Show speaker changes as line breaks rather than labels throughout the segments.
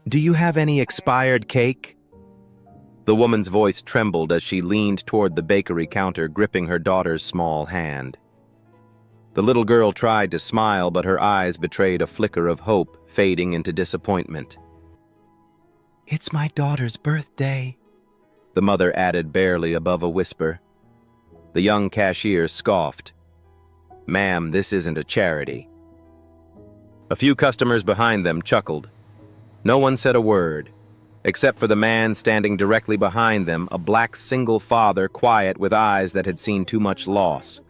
Do you have any expired cake? The woman's voice trembled as she leaned toward the bakery counter, gripping her daughter's small hand. The little girl tried to smile, but her eyes betrayed a flicker of hope, fading into disappointment. "It's my daughter's birthday," the mother added barely above a whisper. The young cashier scoffed. "Ma'am, this isn't a charity." A few customers behind them chuckled. No one said a word, except for the man standing directly behind them, a black single father, quiet with eyes that had seen too much loss.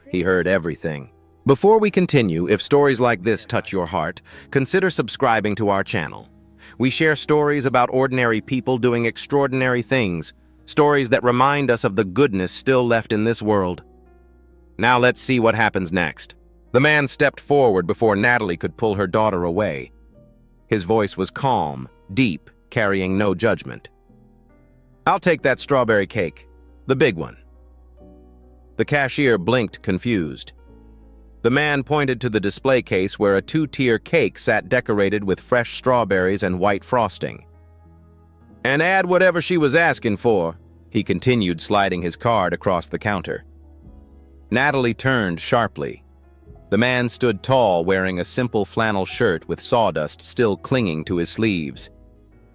He heard everything. Before we continue, if stories like this touch your heart, consider subscribing to our channel. We share stories about ordinary people doing extraordinary things, stories that remind us of the goodness still left in this world. Now let's see what happens next. The man stepped forward before Natalie could pull her daughter away. His voice was calm, deep, carrying no judgment. "I'll take that strawberry cake, the big one." The cashier blinked, confused. The man pointed to the display case where a two-tier cake sat decorated with fresh strawberries and white frosting. "And add whatever she was asking for," he continued, sliding his card across the counter. Natalie turned sharply. The man stood tall, wearing a simple flannel shirt with sawdust still clinging to his sleeves.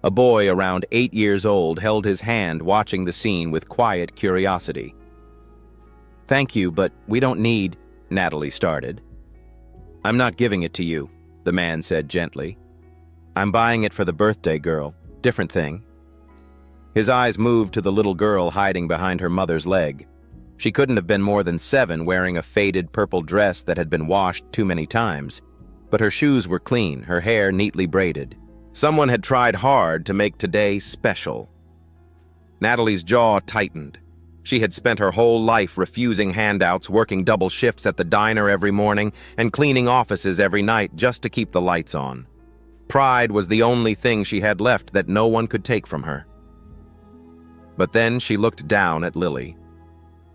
A boy around 8 years old held his hand, watching the scene with quiet curiosity. "Thank you, but we don't need," Natalie started. "I'm not giving it to you," the man said gently. "I'm buying it for the birthday girl. Different thing." His eyes moved to the little girl hiding behind her mother's leg. She couldn't have been more than 7, wearing a faded purple dress that had been washed too many times. But her shoes were clean, her hair neatly braided. Someone had tried hard to make today special. Natalie's jaw tightened. She had spent her whole life refusing handouts, working double shifts at the diner every morning, and cleaning offices every night just to keep the lights on. Pride was the only thing she had left that no one could take from her. But then she looked down at Lily.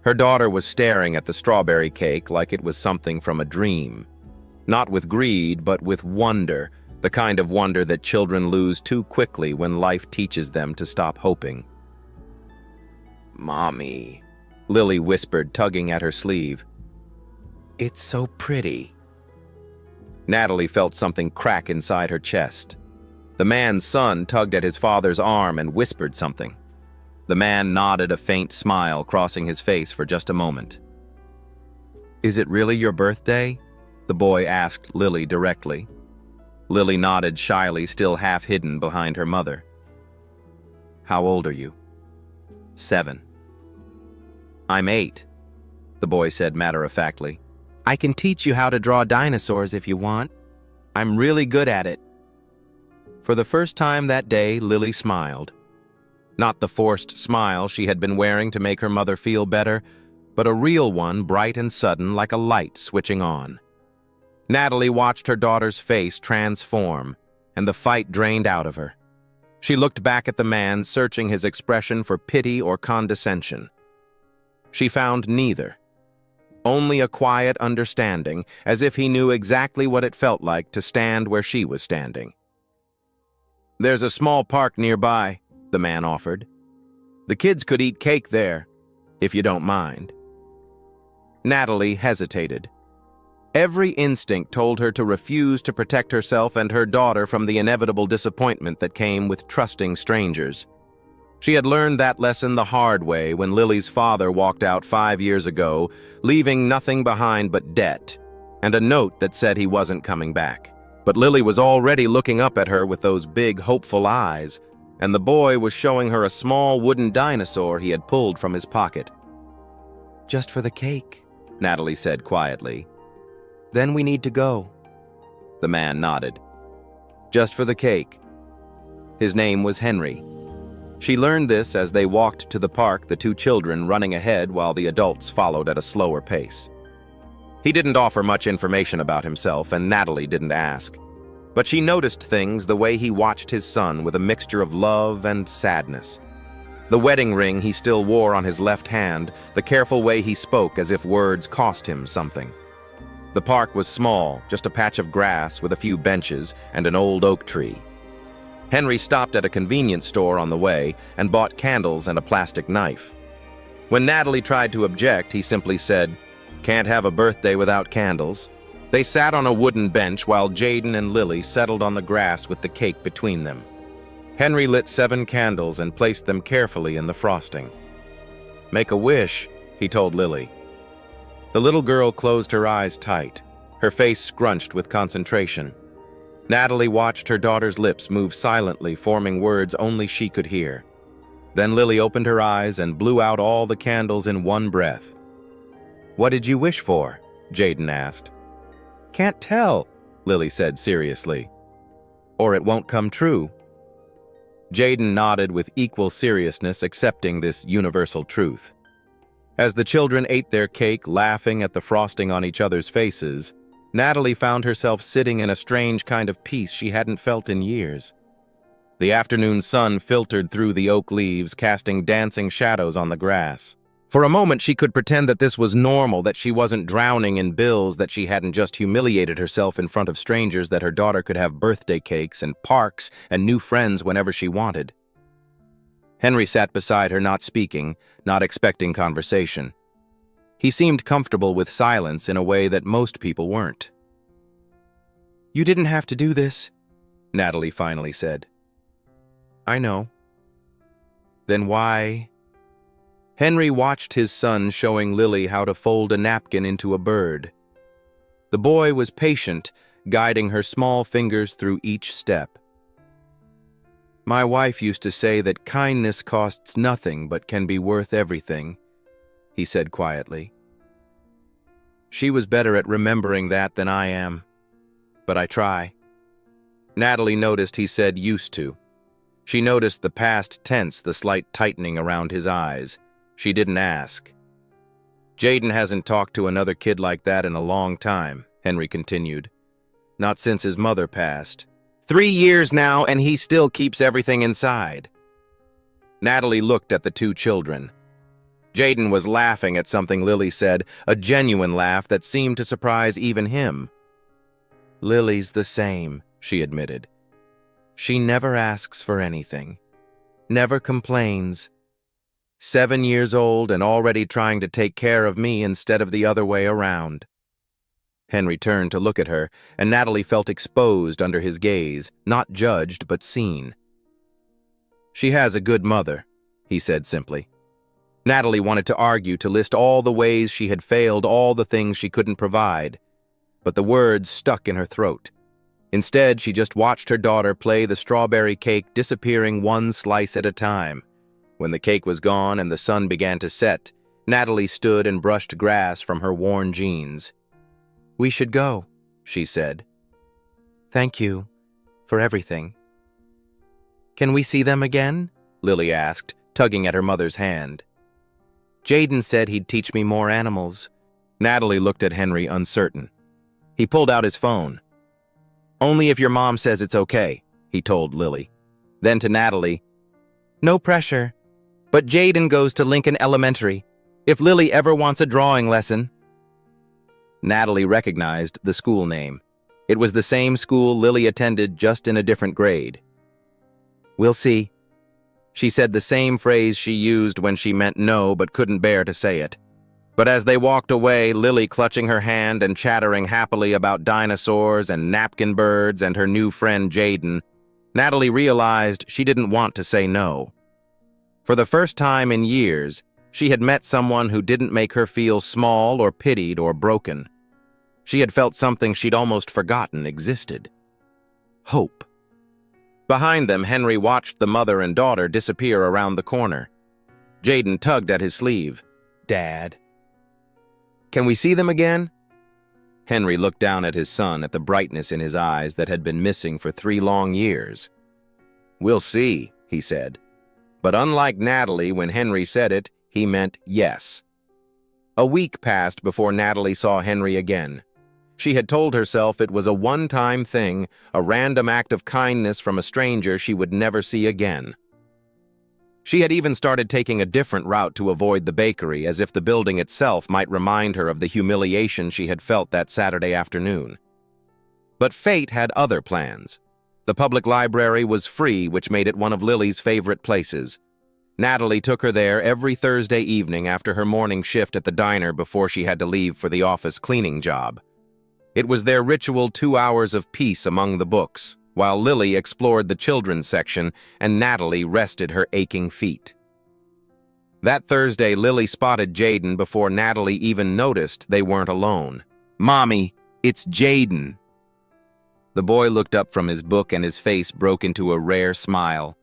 Her daughter was staring at the strawberry cake like it was something from a dream. Not with greed, but with wonder, the kind of wonder that children lose too quickly when life teaches them to stop hoping. "Mommy," Lily whispered, tugging at her sleeve. "It's so pretty." Natalie felt something crack inside her chest. The man's son tugged at his father's arm and whispered something. The man nodded, a faint smile crossing his face for just a moment. "Is it really your birthday?" the boy asked Lily directly. Lily nodded shyly, still half hidden behind her mother. "How old are you?" 7. "I'm 8, the boy said matter-of-factly. "I can teach you how to draw dinosaurs if you want. I'm really good at it." For the first time that day, Lily smiled. Not the forced smile she had been wearing to make her mother feel better, but a real one, bright and sudden, like a light switching on. Natalie watched her daughter's face transform, and the fight drained out of her. She looked back at the man, searching his expression for pity or condescension. She found neither. Only a quiet understanding, as if he knew exactly what it felt like to stand where she was standing. "There's a small park nearby," the man offered. "The kids could eat cake there, if you don't mind." Natalie hesitated. Every instinct told her to refuse to protect herself and her daughter from the inevitable disappointment that came with trusting strangers. She had learned that lesson the hard way when Lily's father walked out 5 years ago, leaving nothing behind but debt, and a note that said he wasn't coming back. But Lily was already looking up at her with those big, hopeful eyes, and the boy was showing her a small wooden dinosaur he had pulled from his pocket. "Just for the cake," Natalie said quietly. "Then we need to go." The man nodded. "Just for the cake." His name was Henry. She learned this as they walked to the park, the 2 children running ahead while the adults followed at a slower pace. He didn't offer much information about himself, and Natalie didn't ask. But she noticed things the way he watched his son with a mixture of love and sadness. The wedding ring he still wore on his left hand, the careful way he spoke as if words cost him something. The park was small, just a patch of grass with a few benches and an old oak tree. Henry stopped at a convenience store on the way and bought candles and a plastic knife. When Natalie tried to object, he simply said, "Can't have a birthday without candles." They sat on a wooden bench while Jaden and Lily settled on the grass with the cake between them. Henry lit 7 candles and placed them carefully in the frosting. "Make a wish," he told Lily. The little girl closed her eyes tight, her face scrunched with concentration. Natalie watched her daughter's lips move silently, forming words only she could hear. Then Lily opened her eyes and blew out all the candles in one breath. "What did you wish for?" Jaden asked. "Can't tell," Lily said seriously. "Or it won't come true." Jaden nodded with equal seriousness, accepting this universal truth. As the children ate their cake, laughing at the frosting on each other's faces, Natalie found herself sitting in a strange kind of peace she hadn't felt in years. The afternoon sun filtered through the oak leaves, casting dancing shadows on the grass. For a moment, she could pretend that this was normal, that she wasn't drowning in bills, that she hadn't just humiliated herself in front of strangers, that her daughter could have birthday cakes and parks and new friends whenever she wanted. Henry sat beside her, not speaking, not expecting conversation. He seemed comfortable with silence in a way that most people weren't. "You didn't have to do this," Natalie finally said. "I know." "Then why?" Henry watched his son showing Lily how to fold a napkin into a bird. The boy was patient, guiding her small fingers through each step. "My wife used to say that kindness costs nothing but can be worth everything," he said quietly. "She was better at remembering that than I am, but I try." Natalie noticed he said "used to." She noticed the past tense, the slight tightening around his eyes. She didn't ask. "Jaden hasn't talked to another kid like that in a long time," Henry continued. "Not since his mother passed. 3 years now, and he still keeps everything inside." Natalie looked at the 2 children. Jaden was laughing at something Lily said, a genuine laugh that seemed to surprise even him. "Lily's the same," she admitted. "She never asks for anything, never complains. 7 years old and already trying to take care of me instead of the other way around." Henry turned to look at her, and Natalie felt exposed under his gaze, not judged but seen. "She has a good mother," he said simply. Natalie wanted to argue, to list all the ways she had failed, all the things she couldn't provide, but the words stuck in her throat. Instead, she just watched her daughter play the strawberry cake, disappearing one slice at a time. When the cake was gone and the sun began to set, Natalie stood and brushed grass from her worn jeans. "We should go," she said. "Thank you for everything." "Can we see them again?" Lily asked, tugging at her mother's hand. "Jaden said he'd teach me more animals." Natalie looked at Henry, uncertain. He pulled out his phone. "Only if your mom says it's okay," he told Lily. Then to Natalie, "No pressure. But Jaden goes to Lincoln Elementary. If Lily ever wants a drawing lesson." Natalie recognized the school name. It was the same school Lily attended, just in a different grade. "We'll see." She said the same phrase she used when she meant no but couldn't bear to say it. But as they walked away, Lily clutching her hand and chattering happily about dinosaurs and napkin birds and her new friend Jaden, Natalie realized she didn't want to say no. For the first time in years, she had met someone who didn't make her feel small or pitied or broken. She had felt something she'd almost forgotten existed. Hope. Behind them, Henry watched the mother and daughter disappear around the corner. Jaden tugged at his sleeve. "Dad." "Can we see them again?" Henry looked down at his son, at the brightness in his eyes that had been missing for 3 long years. "We'll see," he said. But unlike Natalie, when Henry said it, he meant yes. A week passed before Natalie saw Henry again. She had told herself it was a one-time thing, a random act of kindness from a stranger she would never see again. She had even started taking a different route to avoid the bakery, as if the building itself might remind her of the humiliation she had felt that Saturday afternoon. But fate had other plans. The public library was free, which made it one of Lily's favorite places. Natalie took her there every Thursday evening after her morning shift at the diner before she had to leave for the office cleaning job. It was their ritual 2 hours of peace among the books, while Lily explored the children's section and Natalie rested her aching feet. That Thursday, Lily spotted Jaden before Natalie even noticed they weren't alone. "Mommy, it's Jaden." The boy looked up from his book and his face broke into a rare smile.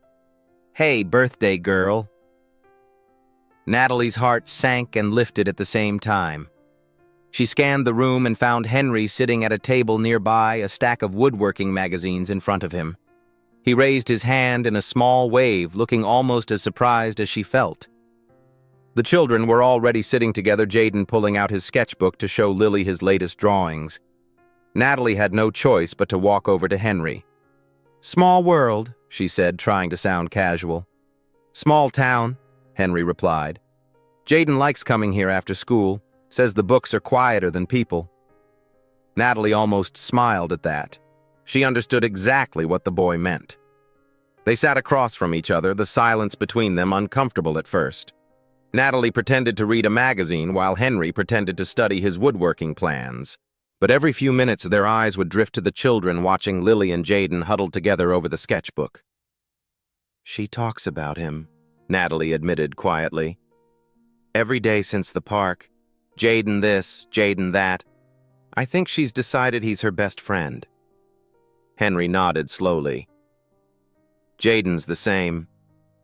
"Hey, birthday girl." Natalie's heart sank and lifted at the same time. She scanned the room and found Henry sitting at a table nearby, a stack of woodworking magazines in front of him. He raised his hand in a small wave, looking almost as surprised as she felt. The children were already sitting together, Jaden pulling out his sketchbook to show Lily his latest drawings. Natalie had no choice but to walk over to Henry. "Small world," she said, trying to sound casual. "Small town," Henry replied. "Jaden likes coming here after school, says the books are quieter than people." Natalie almost smiled at that. She understood exactly what the boy meant. They sat across from each other, the silence between them uncomfortable at first. Natalie pretended to read a magazine while Henry pretended to study his woodworking plans. But every few minutes their eyes would drift to the children watching Lily and Jaden huddled together over the sketchbook. "She talks about him," Natalie admitted quietly. "Every day since the park. Jaden this, Jaden that. I think she's decided he's her best friend." Henry nodded slowly. "Jaden's the same.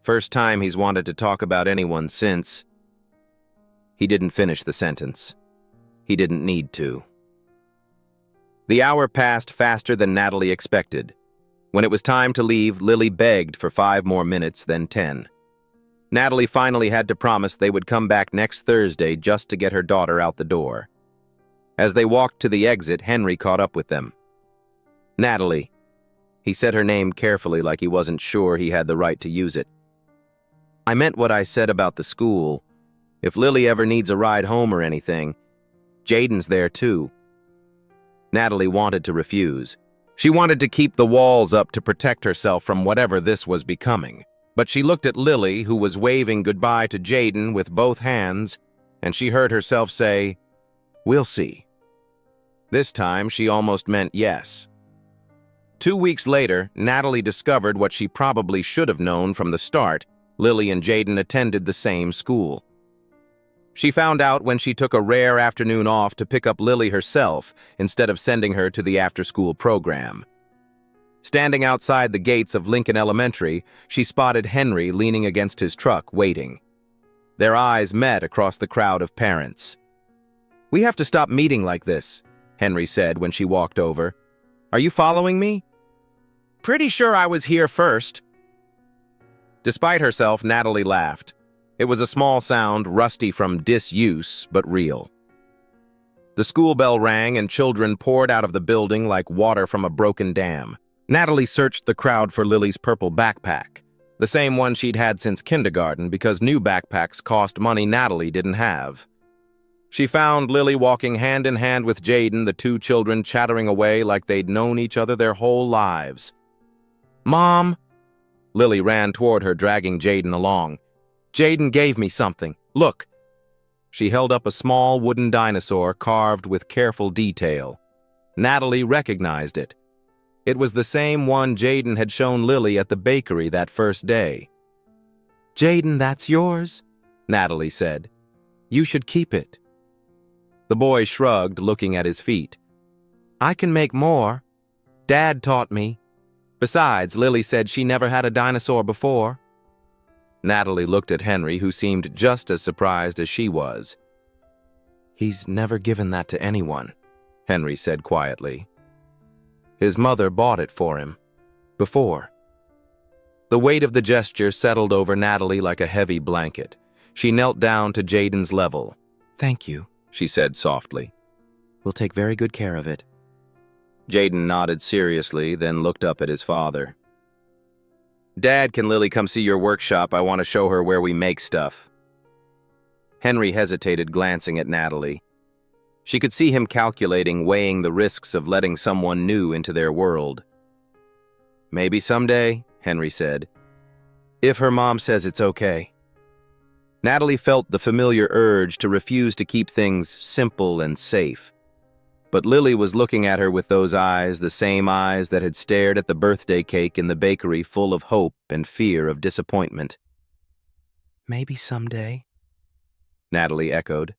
First time he's wanted to talk about anyone since." He didn't finish the sentence. He didn't need to. The hour passed faster than Natalie expected. When it was time to leave, Lily begged for 5 more minutes, then 10. Natalie finally had to promise they would come back next Thursday just to get her daughter out the door. As they walked to the exit, Henry caught up with them. "Natalie." He said her name carefully like he wasn't sure he had the right to use it. "I meant what I said about the school. If Lily ever needs a ride home or anything, Jaden's there too." Natalie wanted to refuse. She wanted to keep the walls up to protect herself from whatever this was becoming. But she looked at Lily, who was waving goodbye to Jaden with both hands, and she heard herself say, "We'll see." This time, she almost meant yes. 2 weeks later, Natalie discovered what she probably should have known from the start. Lily and Jaden attended the same school. She found out when she took a rare afternoon off to pick up Lily herself instead of sending her to the after-school program. Standing outside the gates of Lincoln Elementary, she spotted Henry leaning against his truck, waiting. Their eyes met across the crowd of parents. "We have to stop meeting like this," Henry said when she walked over. "Are you following me?" "Pretty sure I was here first." Despite herself, Natalie laughed. It was a small sound, rusty from disuse, but real. The school bell rang and children poured out of the building like water from a broken dam. Natalie searched the crowd for Lily's purple backpack, the same one she'd had since kindergarten because new backpacks cost money Natalie didn't have. She found Lily walking hand in hand with Jaden, the 2 children chattering away like they'd known each other their whole lives. "Mom!" Lily ran toward her, dragging Jaden along. "Jaden gave me something. Look." She held up a small wooden dinosaur carved with careful detail. Natalie recognized it. It was the same one Jaden had shown Lily at the bakery that first day. "Jaden, that's yours," Natalie said. "You should keep it." The boy shrugged, looking at his feet. "I can make more. Dad taught me. Besides, Lily said she never had a dinosaur before." Natalie looked at Henry, who seemed just as surprised as she was. "He's never given that to anyone," Henry said quietly. "His mother bought it for him. Before." The weight of the gesture settled over Natalie like a heavy blanket. She knelt down to Jaden's level. "Thank you," she said softly. "We'll take very good care of it." Jaden nodded seriously, then looked up at his father. "Dad, can Lily come see your workshop? I want to show her where we make stuff." Henry hesitated, glancing at Natalie. She could see him calculating, weighing the risks of letting someone new into their world. Maybe someday, Henry said. If her mom says it's okay. Natalie felt the familiar urge to refuse to keep things simple and safe. But Lily was looking at her with those eyes, the same eyes that had stared at the birthday cake in the bakery, full of hope and fear of disappointment. Maybe someday, Natalie echoed.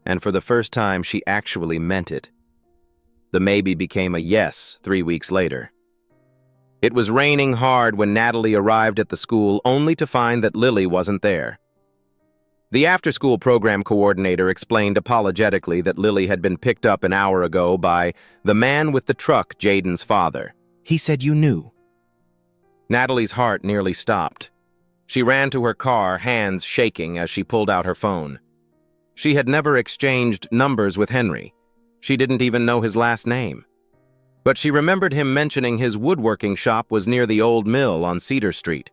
And for the first time, she actually meant it. The maybe became a yes 3 weeks later. It was raining hard when Natalie arrived at the school, only to find that Lily wasn't there. The after-school program coordinator explained apologetically that Lily had been picked up an hour ago by the man with the truck, Jaden's father. He said you knew. Natalie's heart nearly stopped. She ran to her car, hands shaking as she pulled out her phone. She had never exchanged numbers with Henry. She didn't even know his last name. But she remembered him mentioning his woodworking shop was near the old mill on Cedar Street.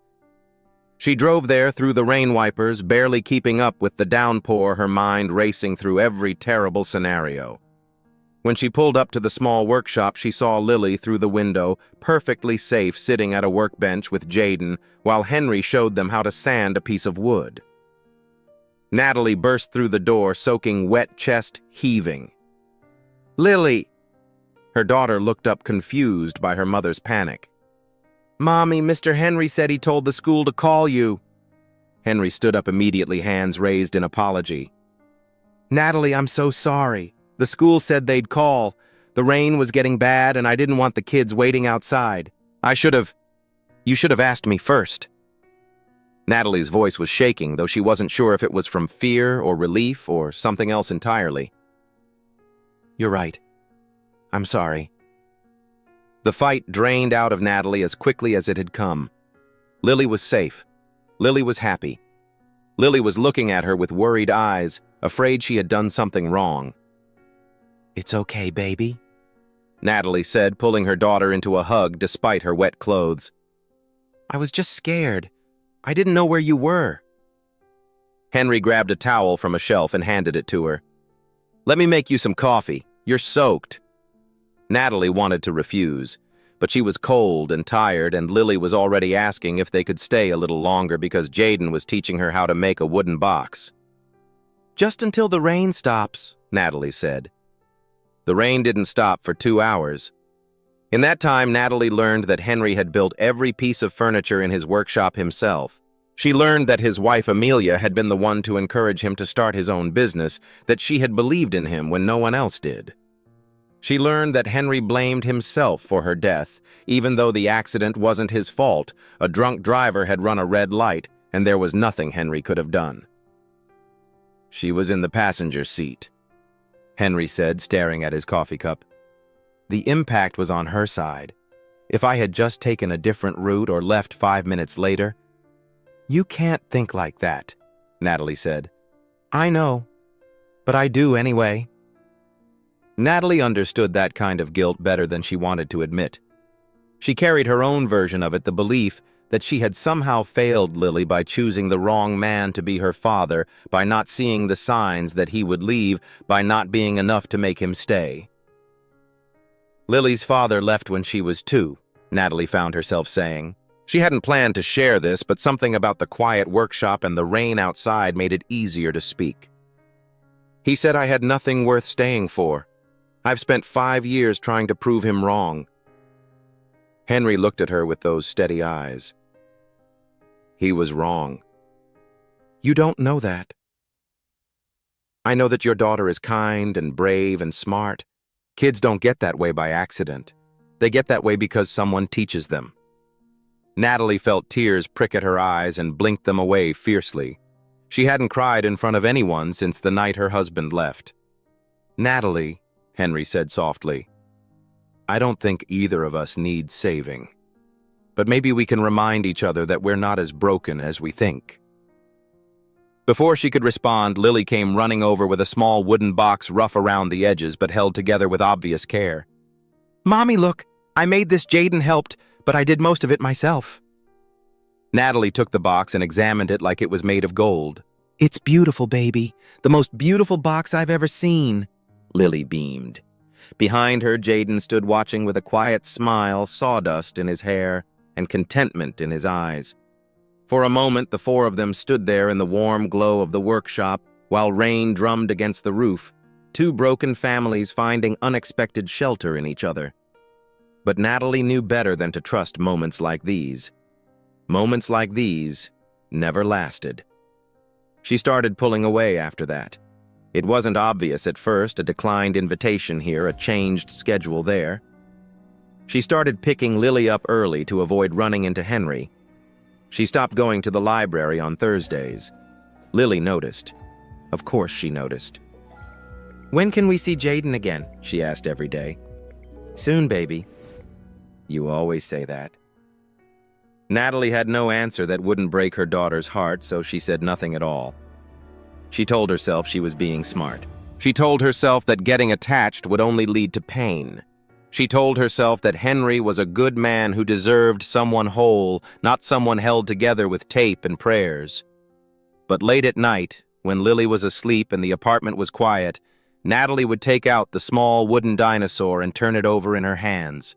She drove there through the rain wipers, barely keeping up with the downpour, her mind racing through every terrible scenario. When she pulled up to the small workshop, she saw Lily through the window, perfectly safe, sitting at a workbench with Jaden, while Henry showed them how to sand a piece of wood. Natalie burst through the door, soaking wet, chest heaving. "Lily!" Her daughter looked up, confused by her mother's panic. "Mommy, Mr. Henry said he told the school to call you." Henry stood up immediately, hands raised in apology. "Natalie, I'm so sorry. The school said they'd call. The rain was getting bad and I didn't want the kids waiting outside. You should have asked me first." Natalie's voice was shaking, though she wasn't sure if it was from fear or relief or something else entirely. "You're right. I'm sorry." The fight drained out of Natalie as quickly as it had come. Lily was safe. Lily was happy. Lily was looking at her with worried eyes, afraid she had done something wrong. "It's okay, baby," Natalie said, pulling her daughter into a hug despite her wet clothes. "I was just scared. I didn't know where you were." Henry grabbed a towel from a shelf and handed it to her. "Let me make you some coffee. You're soaked." Natalie wanted to refuse, but she was cold and tired, and Lily was already asking if they could stay a little longer because Jaden was teaching her how to make a wooden box. "Just until the rain stops," Natalie said. The rain didn't stop for 2 hours. In that time, Natalie learned that Henry had built every piece of furniture in his workshop himself. She learned that his wife Amelia had been the one to encourage him to start his own business, that she had believed in him when no one else did. She learned that Henry blamed himself for her death, even though the accident wasn't his fault. A drunk driver had run a red light, and there was nothing Henry could have done. "She was in the passenger seat," Henry said, staring at his coffee cup. "The impact was on her side. If I had just taken a different route or left 5 minutes later—" "You can't think like that," Natalie said. "I know, but I do anyway." Natalie understood that kind of guilt better than she wanted to admit. She carried her own version of it, the belief that she had somehow failed Lily by choosing the wrong man to be her father, by not seeing the signs that he would leave, by not being enough to make him stay. Lily's father left when she was 2, Natalie found herself saying. She hadn't planned to share this, but something about the quiet workshop and the rain outside made it easier to speak. "He said I had nothing worth staying for. I've spent 5 years trying to prove him wrong." Henry looked at her with those steady eyes. "He was wrong." "You don't know that." "I know that your daughter is kind and brave and smart. Kids don't get that way by accident. They get that way because someone teaches them." Natalie felt tears prick at her eyes and blinked them away fiercely. She hadn't cried in front of anyone since the night her husband left. "Natalie," Henry said softly, "I don't think either of us needs saving. But maybe we can remind each other that we're not as broken as we think." Before she could respond, Lily came running over with a small wooden box, rough around the edges but held together with obvious care. "Mommy, look, I made this. Jaden helped, but I did most of it myself." Natalie took the box and examined it like it was made of gold. "It's beautiful, baby. The most beautiful box I've ever seen." Lily beamed. Behind her, Jaden stood watching with a quiet smile, sawdust in his hair, and contentment in his eyes. For a moment, the four of them stood there in the warm glow of the workshop while rain drummed against the roof, two broken families finding unexpected shelter in each other. But Natalie knew better than to trust moments like these. Moments like these never lasted. She started pulling away after that. It wasn't obvious at first, a declined invitation here, a changed schedule there. She started picking Lily up early to avoid running into Henry. She stopped going to the library on Thursdays. Lily noticed. Of course she noticed. "When can we see Jaden again?" she asked every day. "Soon, baby." "You always say that." Natalie had no answer that wouldn't break her daughter's heart, so she said nothing at all. She told herself she was being smart. She told herself that getting attached would only lead to pain. She told herself that Henry was a good man who deserved someone whole, not someone held together with tape and prayers. But late at night, when Lily was asleep and the apartment was quiet, Natalie would take out the small wooden dinosaur and turn it over in her hands.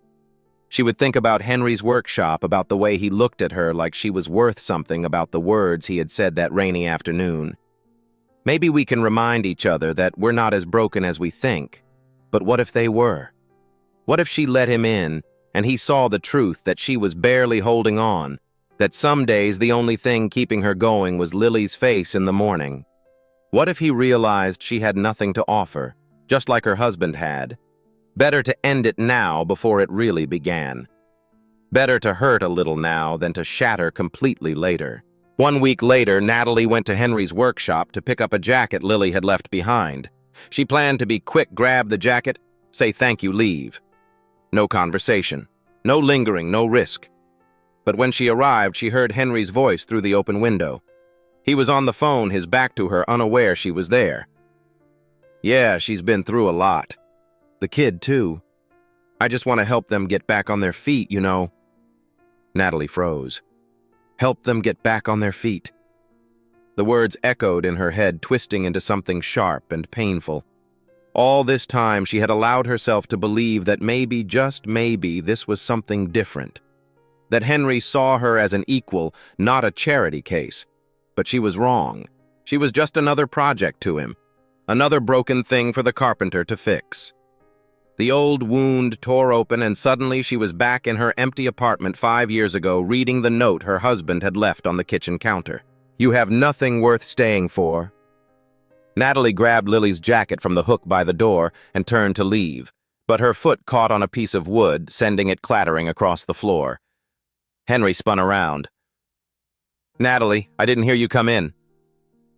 She would think about Henry's workshop, about the way he looked at her like she was worth something, about the words he had said that rainy afternoon. Maybe we can remind each other that we're not as broken as we think, but what if they were? What if she let him in, and he saw the truth that she was barely holding on, that some days the only thing keeping her going was Lily's face in the morning? What if he realized she had nothing to offer, just like her husband had? Better to end it now before it really began. Better to hurt a little now than to shatter completely later. 1 week later, Natalie went to Henry's workshop to pick up a jacket Lily had left behind. She planned to be quick, grab the jacket, say thank you, leave. No conversation, no lingering, no risk. But when she arrived, she heard Henry's voice through the open window. He was on the phone, his back to her, unaware she was there. "Yeah, she's been through a lot. The kid, too. I just want to help them get back on their feet, you know." Natalie froze. Help them get back on their feet. The words echoed in her head, twisting into something sharp and painful. All this time, she had allowed herself to believe that maybe, just maybe, this was something different. That Henry saw her as an equal, not a charity case. But she was wrong. She was just another project to him. Another broken thing for the carpenter to fix. The old wound tore open, and suddenly she was back in her empty apartment 5 years ago, reading the note her husband had left on the kitchen counter. "You have nothing worth staying for." Natalie grabbed Lily's jacket from the hook by the door and turned to leave, but her foot caught on a piece of wood, sending it clattering across the floor. Henry spun around. "Natalie, I didn't hear you come in."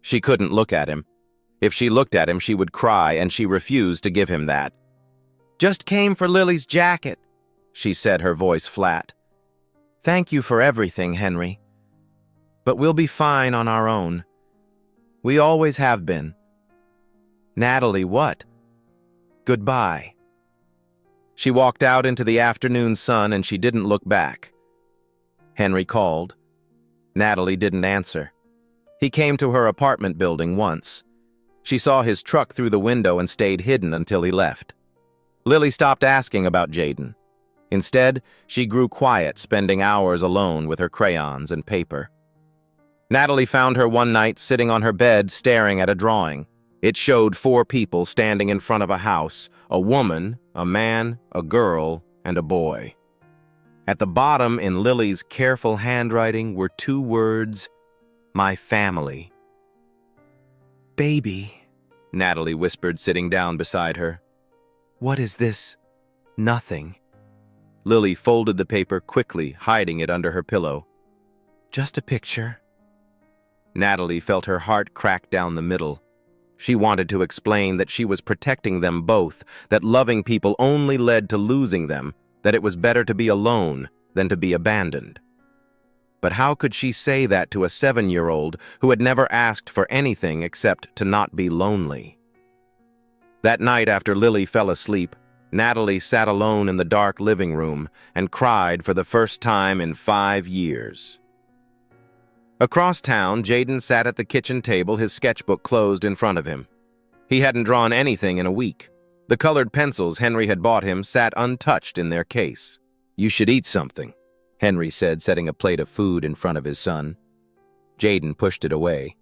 She couldn't look at him. If she looked at him, she would cry, and she refused to give him that. "Just came for Lily's jacket," she said, her voice flat. "Thank you for everything, Henry. But we'll be fine on our own. We always have been." "Natalie, what?" "Goodbye." She walked out into the afternoon sun, and she didn't look back. Henry called. Natalie didn't answer. He came to her apartment building once. She saw his truck through the window and stayed hidden until he left. Lily stopped asking about Jaden. Instead, she grew quiet, spending hours alone with her crayons and paper. Natalie found her one night sitting on her bed staring at a drawing. It showed 4 people standing in front of a house, a woman, a man, a girl, and a boy. At the bottom, in Lily's careful handwriting, were 2 words, "My family." "Baby," Natalie whispered, sitting down beside her. "What is this?" "Nothing." Lily folded the paper quickly, hiding it under her pillow. "Just a picture." Natalie felt her heart crack down the middle. She wanted to explain that she was protecting them both, that loving people only led to losing them, that it was better to be alone than to be abandoned. But how could she say that to a 7-year-old who had never asked for anything except to not be lonely? That night after Lily fell asleep, Natalie sat alone in the dark living room and cried for the first time in 5 years. Across town, Jaden sat at the kitchen table, his sketchbook closed in front of him. He hadn't drawn anything in a week. The colored pencils Henry had bought him sat untouched in their case. "You should eat something," Henry said, setting a plate of food in front of his son. Jaden pushed it away.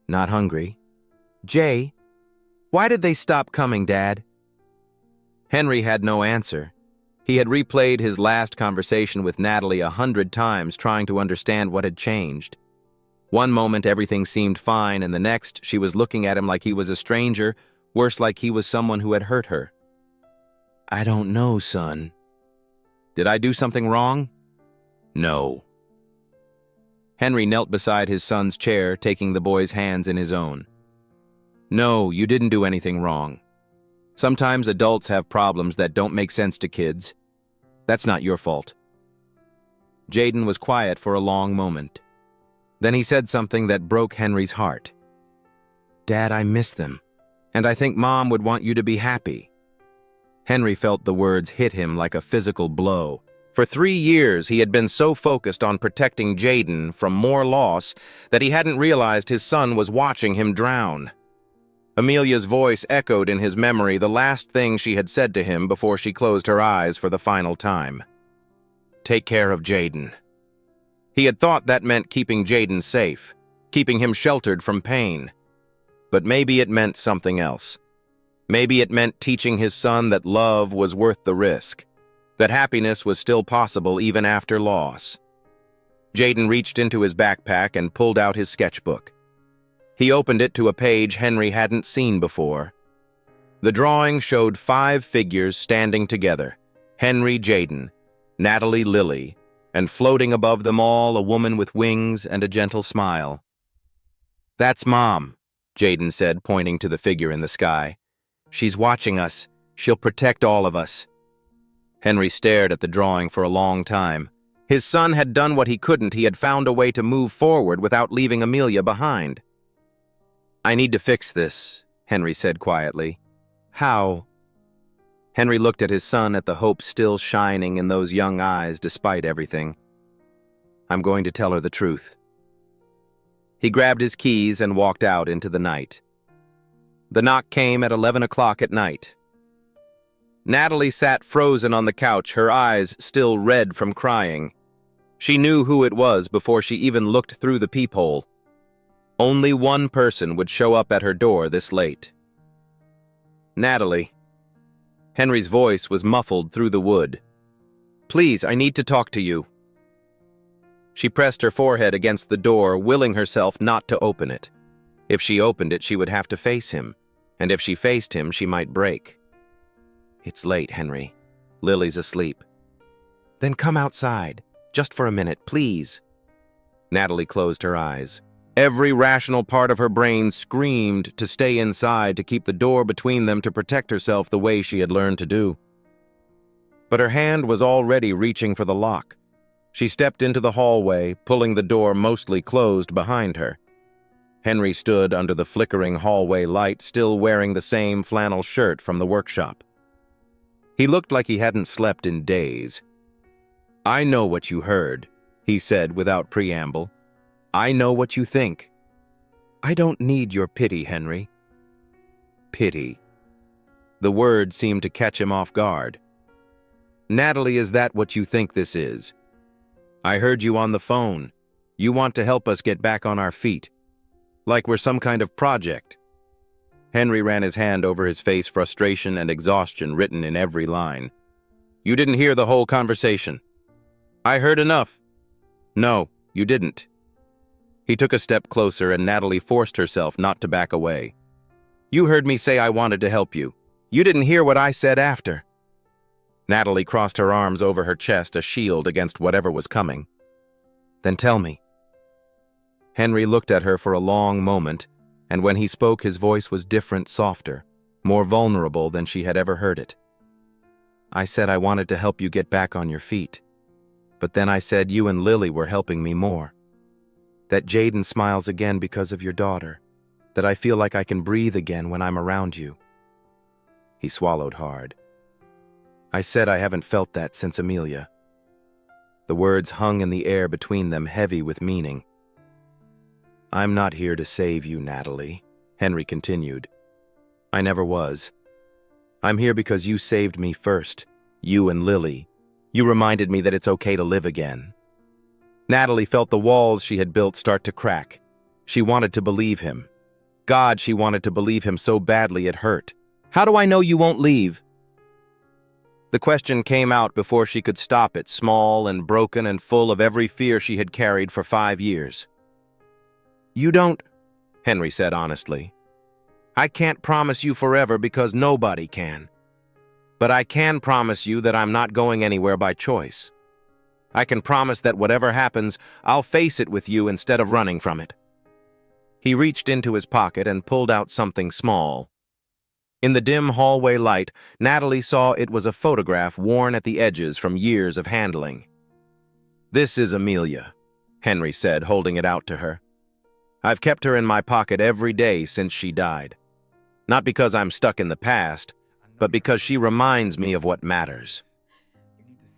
"Not hungry." "Jay, why did they stop coming, Dad?" Henry had no answer. He had replayed his last conversation with Natalie 100 times, trying to understand what had changed. One moment everything seemed fine, and the next she was looking at him like he was a stranger, worse, like he was someone who had hurt her. "I don't know, son." "Did I do something wrong?" "No." Henry knelt beside his son's chair, taking the boy's hands in his own. "No, you didn't do anything wrong. Sometimes adults have problems that don't make sense to kids. That's not your fault." Jaden was quiet for a long moment. Then he said something that broke Henry's heart. "Dad, I miss them, and I think Mom would want you to be happy." Henry felt the words hit him like a physical blow. For 3 years, he had been so focused on protecting Jaden from more loss that he hadn't realized his son was watching him drown. Amelia's voice echoed in his memory the last thing she had said to him before she closed her eyes for the final time. "Take care of Jaden." He had thought that meant keeping Jaden safe, keeping him sheltered from pain. But maybe it meant something else. Maybe it meant teaching his son that love was worth the risk, that happiness was still possible even after loss. Jaden reached into his backpack and pulled out his sketchbook. He opened it to a page Henry hadn't seen before. The drawing showed 5 figures standing together: Henry, Jaden, Natalie, Lily, and floating above them all a woman with wings and a gentle smile. "That's Mom," Jaden said, pointing to the figure in the sky. "She's watching us. She'll protect all of us." Henry stared at the drawing for a long time. His son had done what he couldn't. He had found a way to move forward without leaving Amelia behind. "I need to fix this," Henry said quietly. "How?" Henry looked at his son, at the hope still shining in those young eyes despite everything. "I'm going to tell her the truth." He grabbed his keys and walked out into the night. The knock came at 11 o'clock at night. Natalie sat frozen on the couch, her eyes still red from crying. She knew who it was before she even looked through the peephole. Only one person would show up at her door this late. "Natalie." Henry's voice was muffled through the wood. "Please, I need to talk to you." She pressed her forehead against the door, willing herself not to open it. If she opened it, she would have to face him, and if she faced him, she might break. "It's late, Henry. Lily's asleep." "Then come outside, just for a minute, please." Natalie closed her eyes. Every rational part of her brain screamed to stay inside, to keep the door between them, to protect herself the way she had learned to do. But her hand was already reaching for the lock. She stepped into the hallway, pulling the door mostly closed behind her. Henry stood under the flickering hallway light, still wearing the same flannel shirt from the workshop. He looked like he hadn't slept in days. "I know what you heard," he said without preamble. "I know what you think. I don't need your pity, Henry." Pity. The word seemed to catch him off guard. "Natalie, is that what you think this is? I heard you on the phone. You want to help us get back on our feet. Like we're some kind of project." Henry ran his hand over his face, frustration and exhaustion written in every line. "You didn't hear the whole conversation." "I heard enough." "No, you didn't." He took a step closer, and Natalie forced herself not to back away. "You heard me say I wanted to help you. You didn't hear what I said after." Natalie crossed her arms over her chest, a shield against whatever was coming. "Then tell me." Henry looked at her for a long moment, and when he spoke his voice was different, softer, more vulnerable than she had ever heard it. "I said I wanted to help you get back on your feet. But then I said you and Lily were helping me more. That Jaden smiles again because of your daughter. That I feel like I can breathe again when I'm around you." He swallowed hard. "I said I haven't felt that since Amelia." The words hung in the air between them, heavy with meaning. "I'm not here to save you, Natalie," Henry continued. "I never was. I'm here because you saved me first. You and Lily. You reminded me that it's okay to live again. Natalie felt the walls she had built start to crack. She wanted to believe him. God, she wanted to believe him so badly it hurt. How do I know you won't leave? The question came out before she could stop it, small and broken and full of every fear she had carried for 5 years. You don't, Henry said honestly. I can't promise you forever because nobody can. But I can promise you that I'm not going anywhere by choice. I can promise that whatever happens, I'll face it with you instead of running from it. He reached into his pocket and pulled out something small. In the dim hallway light, Natalie saw it was a photograph worn at the edges from years of handling. This is Amelia, Henry said, holding it out to her. I've kept her in my pocket every day since she died. Not because I'm stuck in the past, but because she reminds me of what matters.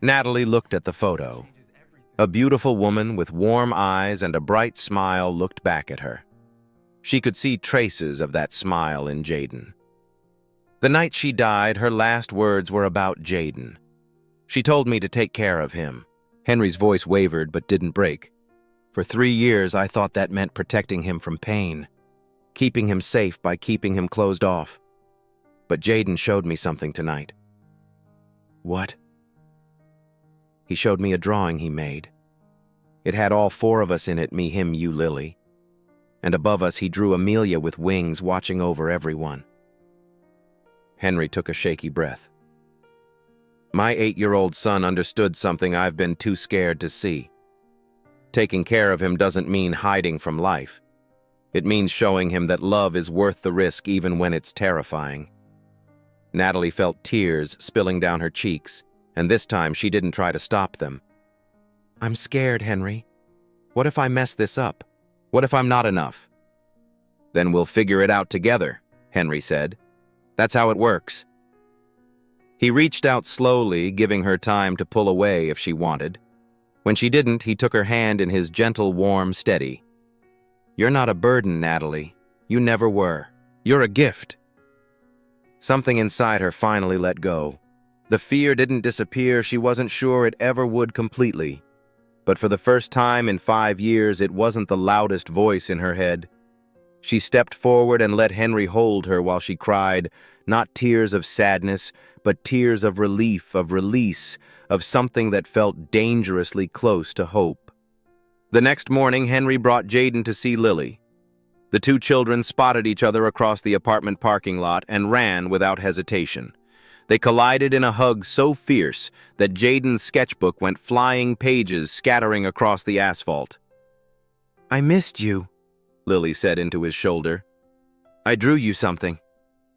Natalie looked at the photo. A beautiful woman with warm eyes and a bright smile looked back at her. She could see traces of that smile in Jaden. The night she died, her last words were about Jaden. She told me to take care of him. Henry's voice wavered but didn't break. For 3 years, I thought that meant protecting him from pain, keeping him safe by keeping him closed off. But Jaden showed me something tonight. What? He showed me a drawing he made. It had all 4 of us in it, me, him, you, Lily. And above us he drew Amelia with wings watching over everyone. Henry took a shaky breath. My 8-year-old son understood something I've been too scared to see. Taking care of him doesn't mean hiding from life. It means showing him that love is worth the risk even when it's terrifying. Natalie felt tears spilling down her cheeks, and this time she didn't try to stop them. I'm scared, Henry. What if I mess this up? What if I'm not enough? Then we'll figure it out together, Henry said. That's how it works. He reached out slowly, giving her time to pull away if she wanted. When she didn't, he took her hand in his gentle, warm, steady. You're not a burden, Natalie. You never were. You're a gift. Something inside her finally let go. The fear didn't disappear. She wasn't sure it ever would completely. But for the first time in 5 years, it wasn't the loudest voice in her head. She stepped forward and let Henry hold her while she cried, not tears of sadness, but tears of relief, of release, of something that felt dangerously close to hope. The next morning, Henry brought Jaden to see Lily. The 2 children spotted each other across the apartment parking lot and ran without hesitation. They collided in a hug so fierce that Jaden's sketchbook went flying, pages scattering across the asphalt. I missed you, Lily said into his shoulder. I drew you something,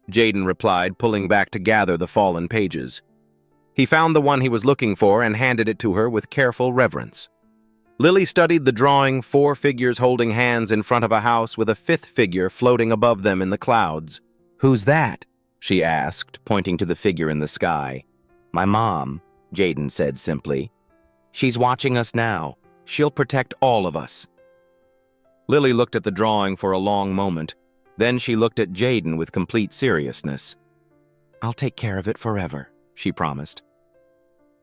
Jaden replied, pulling back to gather the fallen pages. He found the one he was looking for and handed it to her with careful reverence. Lily studied the drawing, 4 figures holding hands in front of a house with a 5th figure floating above them in the clouds. Who's that? She asked, pointing to the figure in the sky. My mom, Jaden said simply. She's watching us now. She'll protect all of us. Lily looked at the drawing for a long moment. Then she looked at Jaden with complete seriousness. I'll take care of it forever, she promised.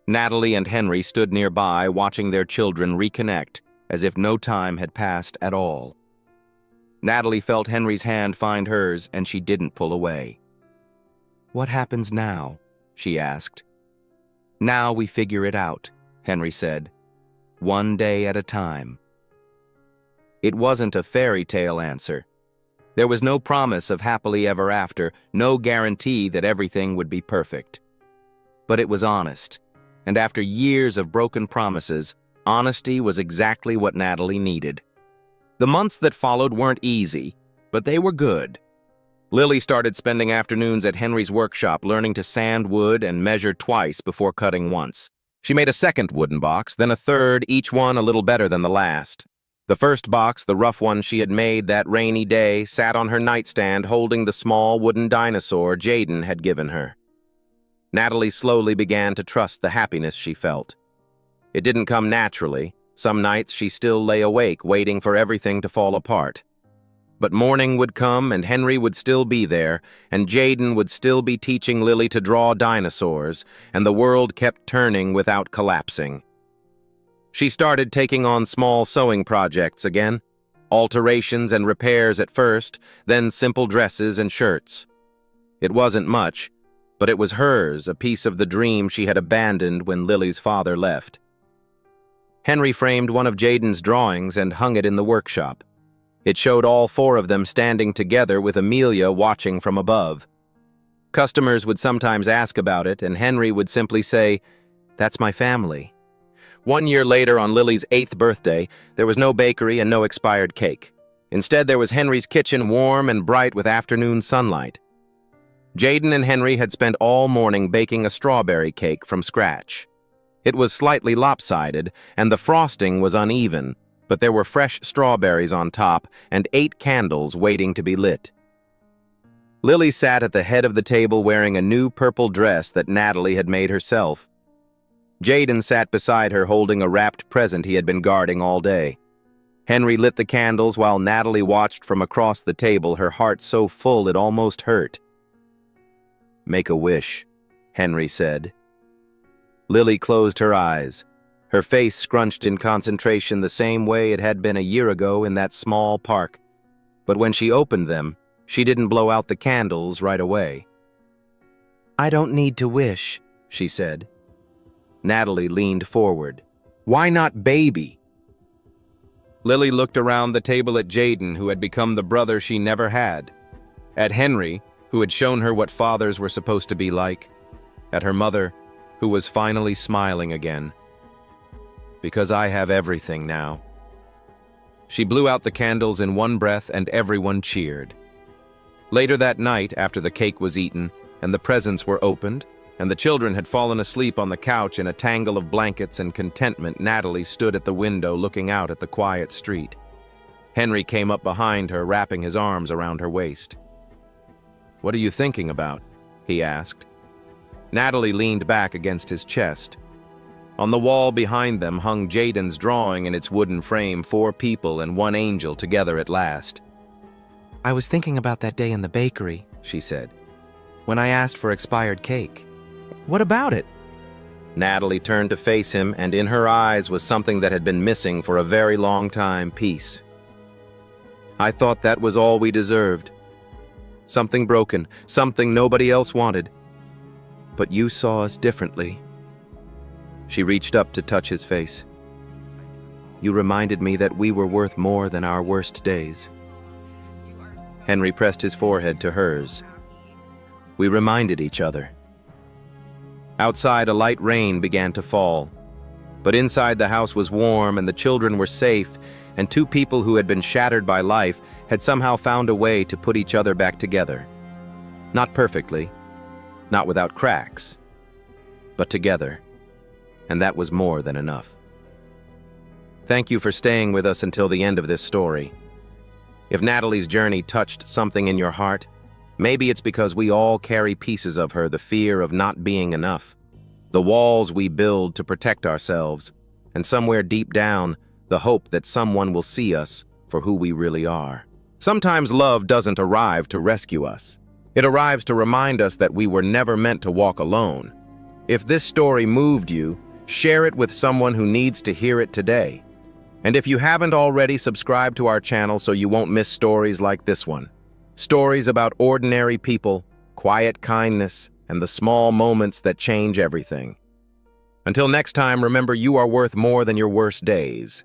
Natalie and Henry stood nearby, watching their children reconnect, as if no time had passed at all. Natalie felt Henry's hand find hers, and she didn't pull away. What happens now? She asked. Now we figure it out, Henry said. One day at a time. It wasn't a fairy tale answer. There was no promise of happily ever after, no guarantee that everything would be perfect. But it was honest, and after years of broken promises, honesty was exactly what Natalie needed. The months that followed weren't easy, but they were good. Lily started spending afternoons at Henry's workshop learning to sand wood and measure twice before cutting once. She made a 2nd wooden box, then a 3rd, each one a little better than the last. The first box, the rough one she had made that rainy day, sat on her nightstand holding the small wooden dinosaur Jaden had given her. Natalie slowly began to trust the happiness she felt. It didn't come naturally. Some nights she still lay awake, waiting for everything to fall apart. But morning would come and Henry would still be there, and Jaden would still be teaching Lily to draw dinosaurs, and the world kept turning without collapsing. She started taking on small sewing projects again, alterations and repairs at first, then simple dresses and shirts. It wasn't much, but it was hers, a piece of the dream she had abandoned when Lily's father left. Henry framed one of Jaden's drawings and hung it in the workshop. It showed all four of them standing together with Amelia watching from above. Customers would sometimes ask about it, and Henry would simply say, "That's my family." 1 year later, on Lily's 8th birthday, there was no bakery and no expired cake. Instead, there was Henry's kitchen, warm and bright with afternoon sunlight. Jaden and Henry had spent all morning baking a strawberry cake from scratch. It was slightly lopsided, and the frosting was uneven, but there were fresh strawberries on top and 8 candles waiting to be lit. Lily sat at the head of the table wearing a new purple dress that Natalie had made herself. Jaden sat beside her holding a wrapped present he had been guarding all day. Henry lit the candles while Natalie watched from across the table, her heart so full it almost hurt. "Make a wish," Henry said. Lily closed her eyes, her face scrunched in concentration the same way it had been a year ago in that small park. But when she opened them, she didn't blow out the candles right away. "I don't need to wish," she said. Natalie leaned forward. "Why not baby?" Lily looked around the table at Jaden, who had become the brother she never had. At Henry, who had shown her what fathers were supposed to be like. At her mother, who was finally smiling again. "Because I have everything now." She blew out the candles in one breath and everyone cheered. Later that night, after the cake was eaten and the presents were opened, and the children had fallen asleep on the couch in a tangle of blankets and contentment, Natalie stood at the window looking out at the quiet street. Henry came up behind her, wrapping his arms around her waist. "What are you thinking about?" he asked. Natalie leaned back against his chest. On the wall behind them hung Jaden's drawing in its wooden frame, 4 people and 1 angel together at last. "I was thinking about that day in the bakery," she said, "when I asked for expired cake. What about it?" Natalie turned to face him, and in her eyes was something that had been missing for a very long time: peace. "I thought that was all we deserved. Something broken, something nobody else wanted. But you saw us differently." She reached up to touch his face. "You reminded me that we were worth more than our worst days." Henry pressed his forehead to hers. We reminded each other. Outside, a light rain began to fall. But inside, the house was warm and the children were safe, and 2 people who had been shattered by life had somehow found a way to put each other back together. Not perfectly, not without cracks, but together. And that was more than enough. Thank you for staying with us until the end of this story. If Natalie's journey touched something in your heart, maybe it's because we all carry pieces of her, the fear of not being enough, the walls we build to protect ourselves, and somewhere deep down, the hope that someone will see us for who we really are. Sometimes love doesn't arrive to rescue us. It arrives to remind us that we were never meant to walk alone. If this story moved you, share it with someone who needs to hear it today. And if you haven't already, subscribe to our channel so you won't miss stories like this one. Stories about ordinary people, quiet kindness, and the small moments that change everything. Until next time, remember you are worth more than your worst days.